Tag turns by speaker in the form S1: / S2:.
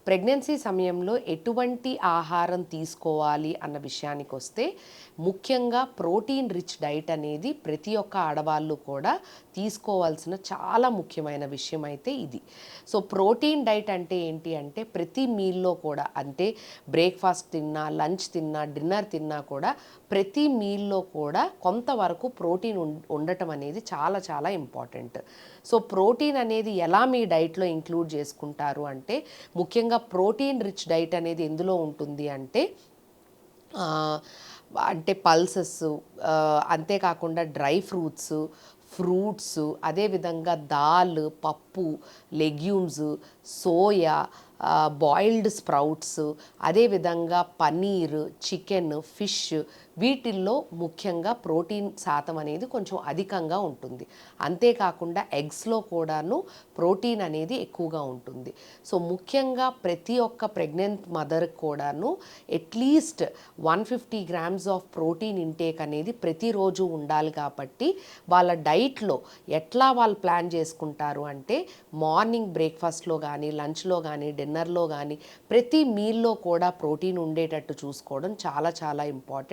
S1: Pregnancy సమయంలో ఎటువంటి ఆహారం తీసుకోవాలి అన్న విషయానికొస్తే ముఖ్యంగా ప్రోటీన్ రిచ్ డైట్ అనేది ప్రతి ఒక్క ఆడవాళ్ళు కూడా తీసుకోవాల్సిన చాలా ముఖ్యమైన విషయం అయితే ఇది. సో ప్రోటీన్ డైట్ అంటే ఏంటి అంటే ప్రతి మీల్‌లో కూడా అంటే బ్రేక్‌ఫాస్ట్ తిన్నా, లంచ్ తిన్నా, డిన్నర్ తిన్నా కూడా ప్రతి మీల్‌లో కూడా కొంతవరకు ప్రోటీన్ ఉండటం అనేది చాలా చాలా ఇంపార్టెంట్. సో ప్రోటీన్ అనేది ఎలా మీ డైట్‌లో ఇంక్లూడ్ చేసుకుంటారు అంటే ముఖ్యంగా ప్రోటీన్ రిచ్ డైట్ అనేది ఎందులో ఉంటుంది అంటే ఆహ్, అంటే పల్సెస్, అంతేకాకుండా డ్రై ఫ్రూట్స్, అదేవిధంగా దాల్, పప్పు, లెగ్యూమ్స్, సోయా, బాయిల్డ్ స్ప్రౌట్స్, అదేవిధంగా పన్నీర్, చికెన్, ఫిష్ వీటిల్లో ముఖ్యంగా ప్రోటీన్ శాతం అనేది కొంచెం అధికంగా ఉంటుంది. అంతేకాకుండా ఎగ్స్‌లో కూడాను ప్రోటీన్ అనేది ఎక్కువగా ఉంటుంది. సో ముఖ్యంగా ప్రతి ఒక్క ప్రెగ్నెంట్ మదర్‌కి కూడాను at least 150 grams of protein intake అనేది ప్రతిరోజు ఉండాలి కాబట్టి వాళ్ళ డైట్‌లో ఎట్లా వాళ్ళు ప్లాన్ చేసుకుంటారు అంటే మార్నింగ్ బ్రేక్‌ఫాస్ట్‌లో గానీ, లంచ్‌లో గానీ, డిన్నర్‌లో గానీ ప్రతి మీల్‌లో కూడా ప్రోటీన్ ఉండేటట్టు చూసుకోవడం చాలా చాలా ఇంపార్టెంట్.